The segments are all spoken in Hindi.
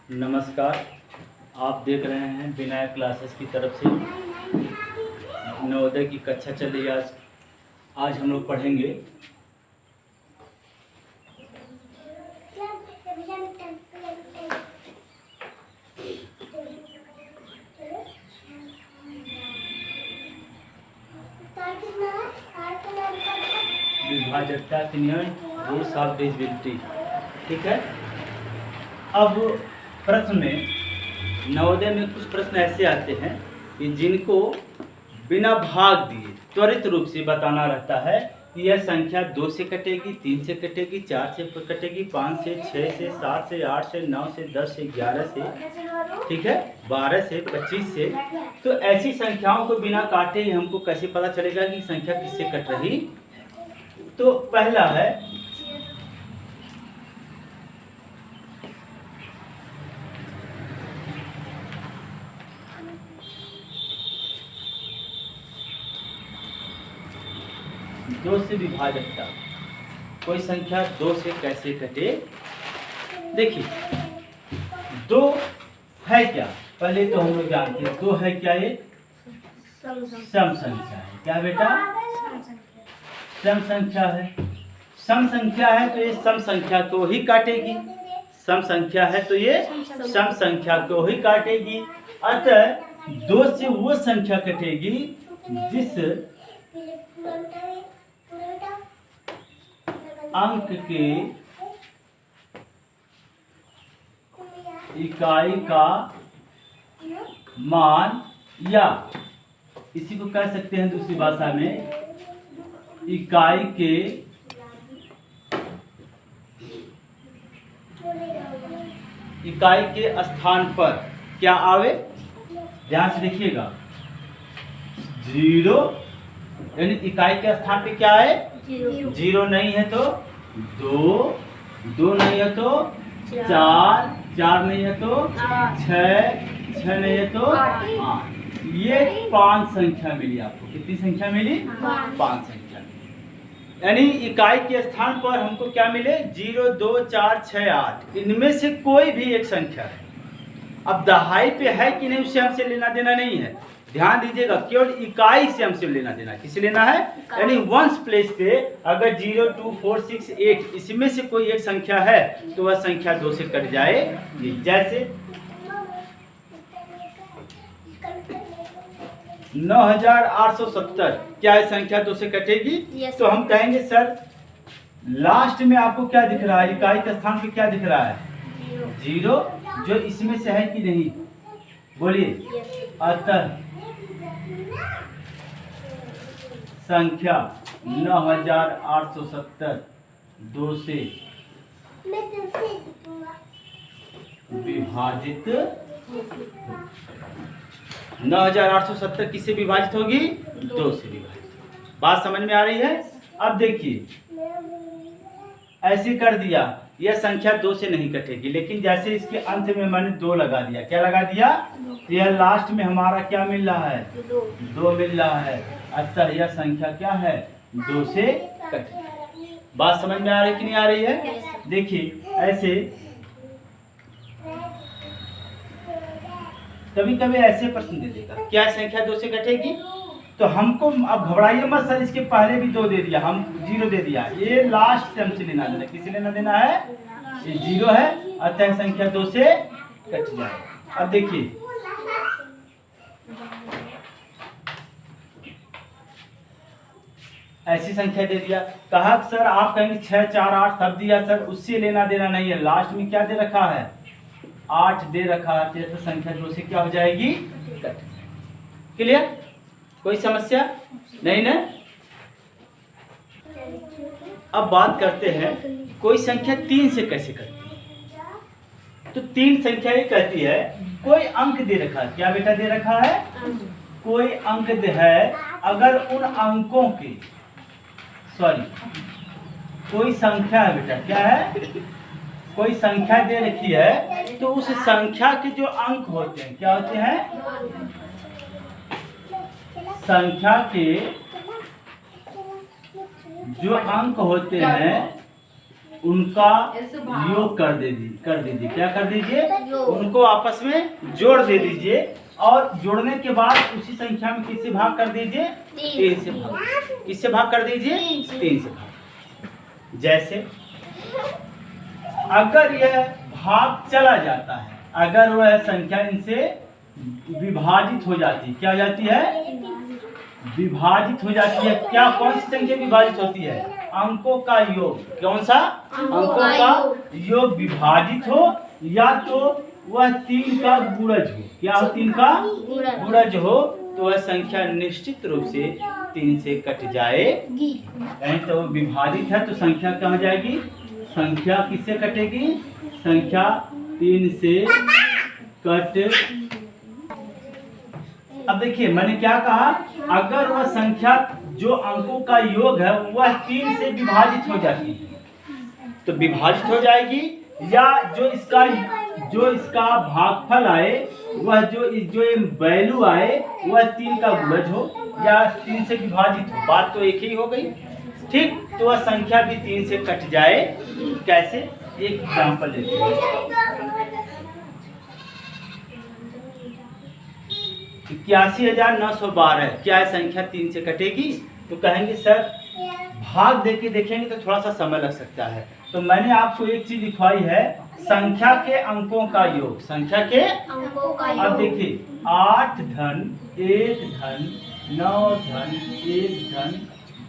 नमस्कार। आप देख रहे हैं विनायक क्लासेस की तरफ से नवोदय की कक्षा चल रही है। आज हम लोग पढ़ेंगे विभाजकता के नियम, रूल्स ऑफ डिविजिबिलिटी। ठीक है। अब प्रश्न में नवोदय में कुछ प्रश्न ऐसे आते हैं कि जिनको बिना भाग दिए त्वरित रूप से बताना रहता है कि यह संख्या 2 से कटेगी, 3 से कटेगी, 4 से कटेगी, 5 से, 6 से, 7 से, 8 से, 9 से, 10 से, 11 से, ठीक है, 12 से, 25 से। तो ऐसी संख्याओं को बिना काटे ही हमको कैसे पता चलेगा कि संख्या किससे कट रही। तो पहला है दो से विभाजकता। कोई संख्या 2 से कैसे कटे। देखिए, 2 है क्या, पहले तो हम लोग जानते हैं 2 है क्या, ये सम संख्या है। क्या बेटा, सम संख्या है। सम संख्या है तो ये सम संख्या को ही काटेगी। सम संख्या है तो ये सम संख्या को ही काटेगी। अतः 2 से वो संख्या कटेगी जिस अंक के इकाई का मान, या इसी को कह सकते हैं दूसरी भाषा में इकाई के स्थान पर क्या आवे। ध्यान से देखिएगा, 0 यानी इकाई के स्थान पे क्या है, 0 नहीं है तो 2, 2 नहीं है तो 4, 4 नहीं है तो 6, 6 नहीं है तो 8। ये 5 संख्या मिली आपको। कितनी संख्या मिली, 5 संख्या मिली। यानी इकाई के स्थान पर हमको क्या मिले, 0, 2, 4, 6, 8। इनमें से कोई भी एक संख्या है। अब दहाई पे है कि नहीं उससे हमसे लेना देना नहीं है। ध्यान दीजिएगा, केवल इकाई से हमसे लेना देना। किसे लेना है, यानी वंस प्लेस पे अगर 0, 2, 4, 6, 8 इसमें से कोई एक संख्या है तो वह संख्या 2 से कट जाएगी। जैसे 9870 क्या है, संख्या 2 से कटेगी। तो हम कहेंगे सर लास्ट में आपको क्या दिख रहा है, इकाई के स्थान पे क्या दिख रहा है, 0, जो इसमें से है कि नहीं, बोलिए। अतः संख्या 9870 2 से विभाजित, 9870 किससे विभाजित होगी, 2 से विभाजित। बात समझ में आ रही है। अब देखिए, ऐसे कर दिया, यह संख्या 2 से नहीं कटेगी, लेकिन जैसे इसके अंत में मैंने 2 लगा दिया। क्या लगा दिया, यह लास्ट में हमारा क्या मिल रहा है, 2 मिल रहा है। अतः यह संख्या क्या है, 2 से कटेगी। बात समझ में आ रही कि नहीं आ रही है। देखिए ऐसे कभी कभी ऐसे प्रश्न दे देगा, क्या संख्या 2 से कटेगी। तो हमको अब घबराइए मत सर, इसके पहले भी 2 दे दिया, हम 0 दे दिया। ये लास्ट से हमसे लेना देना, किसे लेना देना है, ये 0 है। अतः संख्या 2 से कट जाए। अब देखिए ऐसी संख्या दे दिया, कहा सर आप कहेंगे 6, 4, 8 सब दिया सर, उससे लेना देना नहीं है। लास्ट में क्या दे रखा है, 8 दे रखा है। तो संख्या 2 से क्या हो जाएगी, कट। क्लियर, कोई समस्या नहीं ना। अब बात करते हैं कोई संख्या 3 से कैसे करती है। तो 3 संख्या ये कहती है, कोई अंक दे रखा है। क्या बेटा दे रखा है, कोई अंक है। अगर उन अंकों के कोई संख्या है बेटा, क्या है, कोई संख्या दे रखी है, तो उस संख्या के जो अंक होते हैं क्या होते हैं, संख्या के जो अंक होते हैं उनका योग कर दीजिए। क्या कर दीजिए? उनको आपस में जोड़ दे दीजिए और जोड़ने के बाद उसी संख्या में किससे भाग कर दीजिए? 3 से भाग। किससे भाग कर दीजिए? 3 से भाग। जैसे अगर यह भाग चला जाता है, अगर वह संख्या इनसे विभाजित हो जाती, क्या हो जाती है? विभाजित हो जाती है। क्या कौन सी संख्या विभाजित होती है? अंकों का योग। कौन सा? अंकों का योग विभाजित हो, या तो वह 3 का गुणज हो। क्या हो? 3 का गुणज हो तो वह संख्या निश्चित रूप से 3 से कट जाएगी। यानी तो विभाजित है तो संख्या कहाँ जाएगी? संख्या किससे कटेगी? संख्या 3 से कट। अब देखिए मैंने क्या कहा, अगर वह संख्या जो अंकों का योग है वह 3 से विभाजित हो जाती है तो विभाजित हो जाएगी, या जो इसका भागफल आए, वह जो वैल्यू आए वह 3 का गुणज हो या 3 से विभाजित हो। बात तो एक ही हो गई, ठीक। तो वह संख्या भी 3 से कट जाए। कैसे? एक एग्जांपल लेते हैं। 81,912 क्या है संख्या 3 से कटेगी? तो कहेंगे सर भाग देके देखेंगे तो थोड़ा सा समय लग सकता है। तो मैंने आपको एक चीज लिखवाई है, संख्या के अंकों का योग। संख्या के अंकों का योग। अब देखिए 8 धन 1 धन 9 धन 1 धन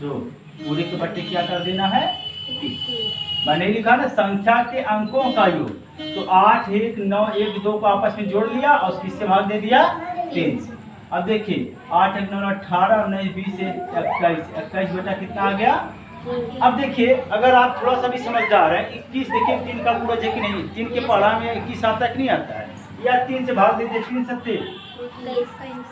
2 पूरे के बट्टे क्या कर देना है? 3। मैंने लिखा ना संख्या के अंकों का योग, तो 8 1 9 1 2 को आपस में जोड़ लिया और किससे भाग दे दिया? 3 से। अब देखिए 8 1 9 18 19 20 21 बेटा कितना आ गया? अब देखिए अगर आप थोड़ा सा भी समझदार हैं, 21 देखिए 3 का गुणज है कि नहीं? 3 के पढ़ा में 21 आता कि नहीं आता है? या 3 से भाग दे दे 3 सत्ते।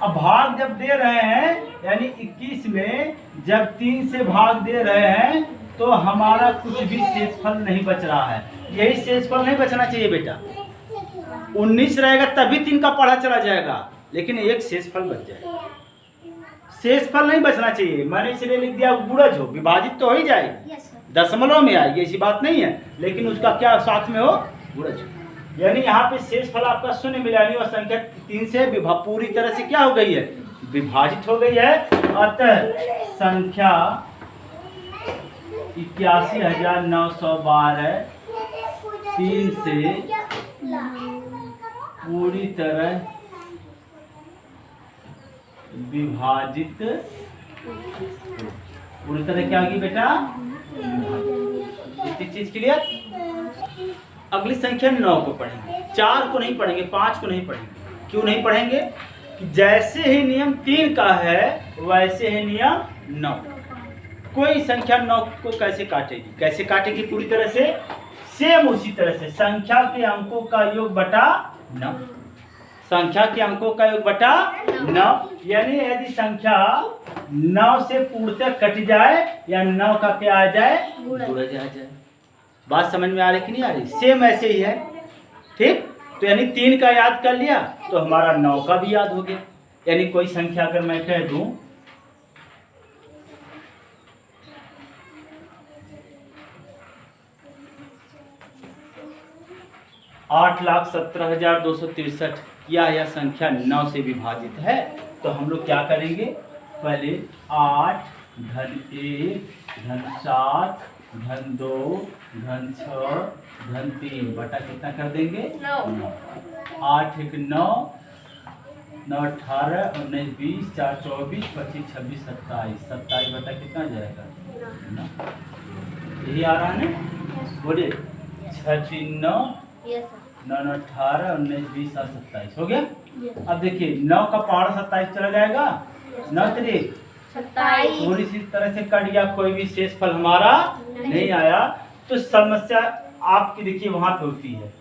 अब भाग जब दे रहे हैं यानी 21 में जब 3 से भाग दे रहे हैं तो हमारा कुछ भी शेषफल नहीं बच रहा है। यही शेषफल नहीं बचना चाहिए बेटा। 19 रहेगा तभी 3 का पढ़ा चला जाएगा, लेकिन एक शेषफल बच जाएगा। शेषफल नहीं बचना चाहिए। मैंने इसलिए लिख दिया गुणज हो, विभाजित तो हो ही जाएगी, दशमलव में आएगी, ऐसी बात नहीं है, लेकिन उसका क्या साथ में हो? गुणज। यानी यहाँ पे शेषफल आपका 0 मिला, और संख्या 3 से पूरी तरह से क्या हो गई है? विभाजित हो गई है। अतः संख्या 81,912 3 से पूरी तरह विभाजित। पूरी तरह क्या होगी बेटा? इतनी चीज क्लियर। अगली संख्या 9 को पढ़ेंगे, 4 को नहीं पढ़ेंगे, 5 को नहीं पढ़ेंगे। क्यों नहीं पढ़ेंगे? कि जैसे ही नियम 3 का है वैसे ही नियम 9। कोई संख्या 9 को कैसे काटेगी? कैसे काटेगी? पूरी तरह से सेम उसी तरह से संख्या के अंकों का योग बटा 9। संख्या के अंकों का योग बटा 9। यानी यदि संख्या 9 से पूर्णतः कट जाए या 9 का क्या आ जाए? गुणज आ जाए। बात समझ में आ रही कि नहीं आ रही? सेम ऐसे ही है, ठीक। तो यानी 3 का याद कर लिया तो हमारा 9 का भी याद हो गया। यानी कोई संख्या अगर मैं कह दूं 8,17,263 क्या यह संख्या 9 से विभाजित है? तो हम लोग क्या करेंगे? पहले 8 धन 1 धन 7 धन 2 धन 6 धन 3 बटा कितना कर देंगे? 9। 8 1 9 9 18 19 20 4 24 25 26 27 27 बटा कितना जाएगा? 9। यही आ रहा है ना? बोलिए 6 3 9 9 9 18 19 20 27 हो गया। अब देखिए 9 का पहाड़ 27 चला जाएगा, 9 3 27। पूरी इसी तरह से कट गया, कोई भी शेषफल हमारा नहीं आया। तो समस्या आपकी देखिए वहां पे होती है,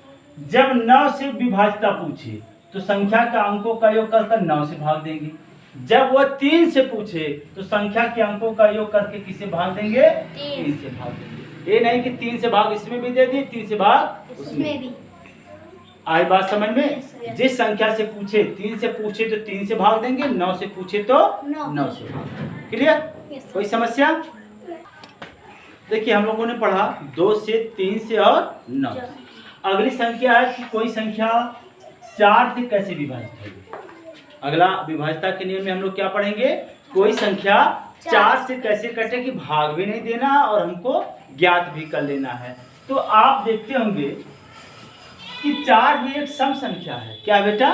जब 9 से विभाजिता पूछे तो संख्या का अंकों का योग करकर 9 से भाग देंगे। जब वह 3 से पूछे तो संख्या के अंकों का योग करके किसे भाग देंगे? 3 से भाग देंगे। ये नहीं कि 3 से भाग इसमें भी दे दिए, 3 से भाग उसमें भी। आई बात समझ में? जिस संख्या से पूछे 3 से पूछे तो 3 से भाग देंगे, 9 से पूछे तो 9 से भाग। क्लियर? कोई समस्या? देखिए हम लोगों ने पढ़ा 2 से 3 से और 9। अगली संख्या है कि कोई संख्या 4 से कैसे विभाजित होगी। अगला विभाज्यता के नियम में हम लोग क्या पढ़ेंगे, कोई संख्या 4 से कैसे कटे कि भाग भी नहीं देना और हमको ज्ञात भी कर लेना है। तो आप देखते होंगे कि 4 भी एक सम संख्या है। क्या बेटा,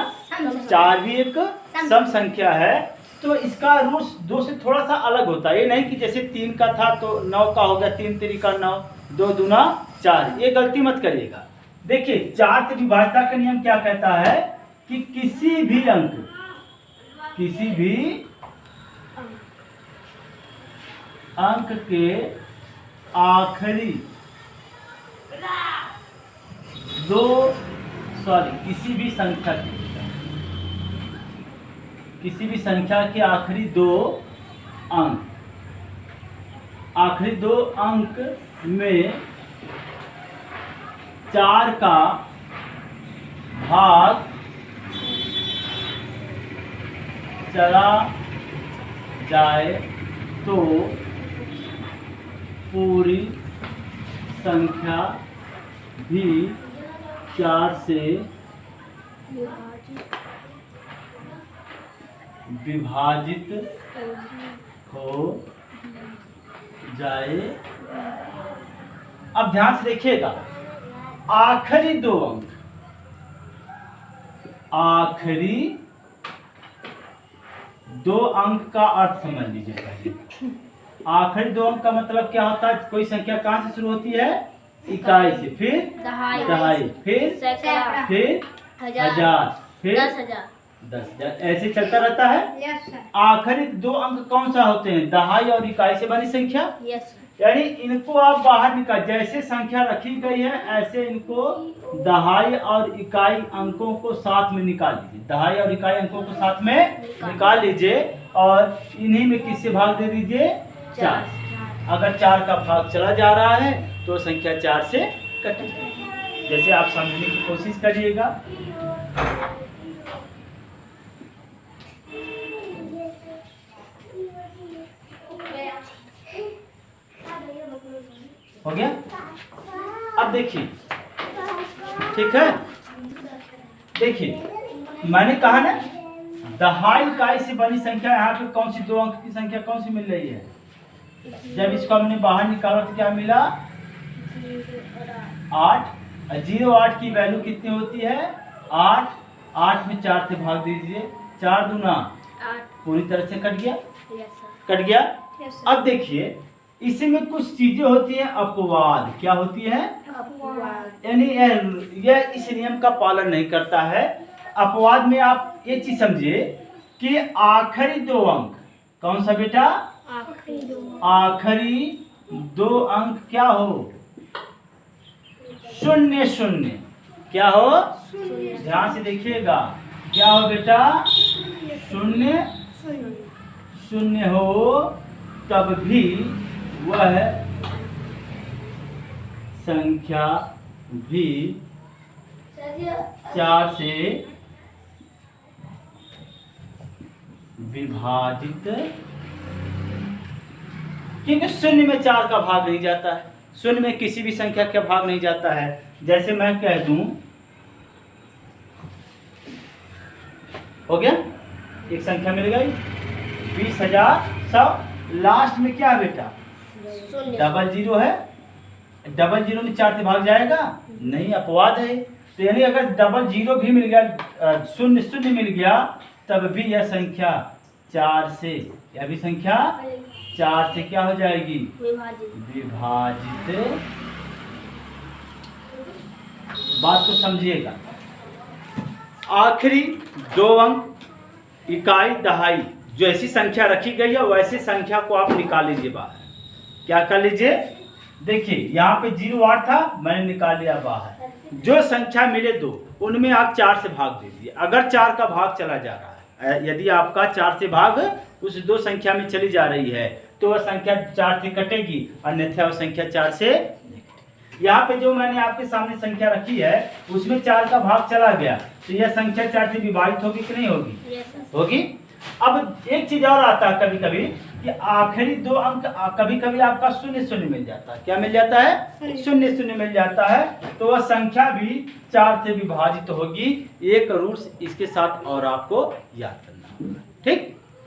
4 भी एक सम संख्या है। तो इसका रूट 2 से थोड़ा सा अलग होता है। ये नहीं कि जैसे 3 का था तो 9 का हो गया, 3 3 9, 2 दूना 4। ये गलती मत करिएगा। देखिए 4 से विभाज्यता का नियम क्या कहता है कि किसी भी अंक के आखिरी किसी भी संख्या के आखिरी दो अंक में 4 का भाग चला जाए तो पूरी संख्या भी 4 से विभाजित हो जाए। अब ध्यान से देखिएगा, आखिरी दो अंक का अर्थ समझ लीजिए पहले। आखिरी 2 अंक का मतलब क्या होता है, कोई संख्या कहां से शुरू होती है, इकाई से, फिर दहाई, फिर सैकड़ा, फिर हजार, फिर 10,000, ऐसे चलता रहता है। आखिरी 2 अंक कौन सा होते हैं, दहाई और इकाई से बनी संख्या। यानी इनको आप बाहर निकाल, जैसे संख्या रखी गई है ऐसे इनको दहाई और इकाई अंकों को साथ में निकाल लीजिए। दहाई और इकाई अंकों को साथ में निकाल लीजिए और इन्हीं में किससे भाग दे दीजिए, 4। अगर 4 का भाग चला जा रहा है तो संख्या 4 से कटेगी। जैसे आप समझने की कोशिश करिएगा। हो गया। अब देखिए, ठीक है, देखिए मैंने कहा ना दहाई इकाई से बनी संख्या, यहाँ पे कौन सी 2 अंक की संख्या कौन सी मिल रही है। जब इसको हमने बाहर निकाला तो क्या मिला, 8। 0 8 की वैल्यू कितनी होती है, 8। 8 में 4 से भाग दीजिए, 4 दूना 8, पूरी तरह से कट गया। अब देखिए इसमें कुछ चीजें होती हैं अपवाद। क्या होती है, अपवाद। यानी यह इस नियम का पालन नहीं करता है। अपवाद में आप ये चीज समझिए कि आखिरी 2 अंक, कौन सा बेटा, आखिरी 2 अंक क्या हो, 0 0। क्या हो, ध्यान से देखिएगा, क्या हो बेटा, 0 0 हो तब भी वह संख्या भी 4 से विभाजित, क्योंकि 0 में 4 का भाग नहीं जाता है, 0 में किसी भी संख्या का भाग नहीं जाता है। जैसे मैं कह दूं, हो गया, एक संख्या मिल गई 20,100। लास्ट में क्या बेटा, 00 है। 00 में 4 से भाग जाएगा नहीं, अपवाद है। तो यानी अगर 00 भी मिल गया, 0 मिल गया, तब भी यह संख्या 4 से, यह भी संख्या 4 से क्या हो जाएगी, विभाजित। बात को समझिएगा। आखिरी 2 अंक इकाई दहाई जो ऐसी संख्या रखी गई है वैसी संख्या को आप निकाल लीजिए बाहर। क्या कर लीजिए, देखिए यहाँ पे 0 8 था, मैंने निकाल लिया बाहर। जो संख्या मिले 2 उनमें आप 4 से भाग दीजिए। अगर 4 का भाग चला जा रहा है, यदि आपका 4 से भाग उस 2 संख्या में चली जा रही है तो वह संख्या 4 से कटेगी, अन्यथा वह संख्या 4 से। यहाँ पे जो मैंने आपके सामने संख्या रखी है उसमें 4 का भाग चला गया तो यह संख्या 4 से विभाजित होगी कि नहीं होगी, होगी। अब एक चीज और आता है कभी कभी कि आखिरी 2 अंक कभी कभी आपका 0 मिल जाता है। क्या मिल जाता है? 0 मिल जाता है। तो वह संख्या भी 4 से विभाजित होगी। एक रूल्स इसके साथ और आपको याद करना होगा। ठीक।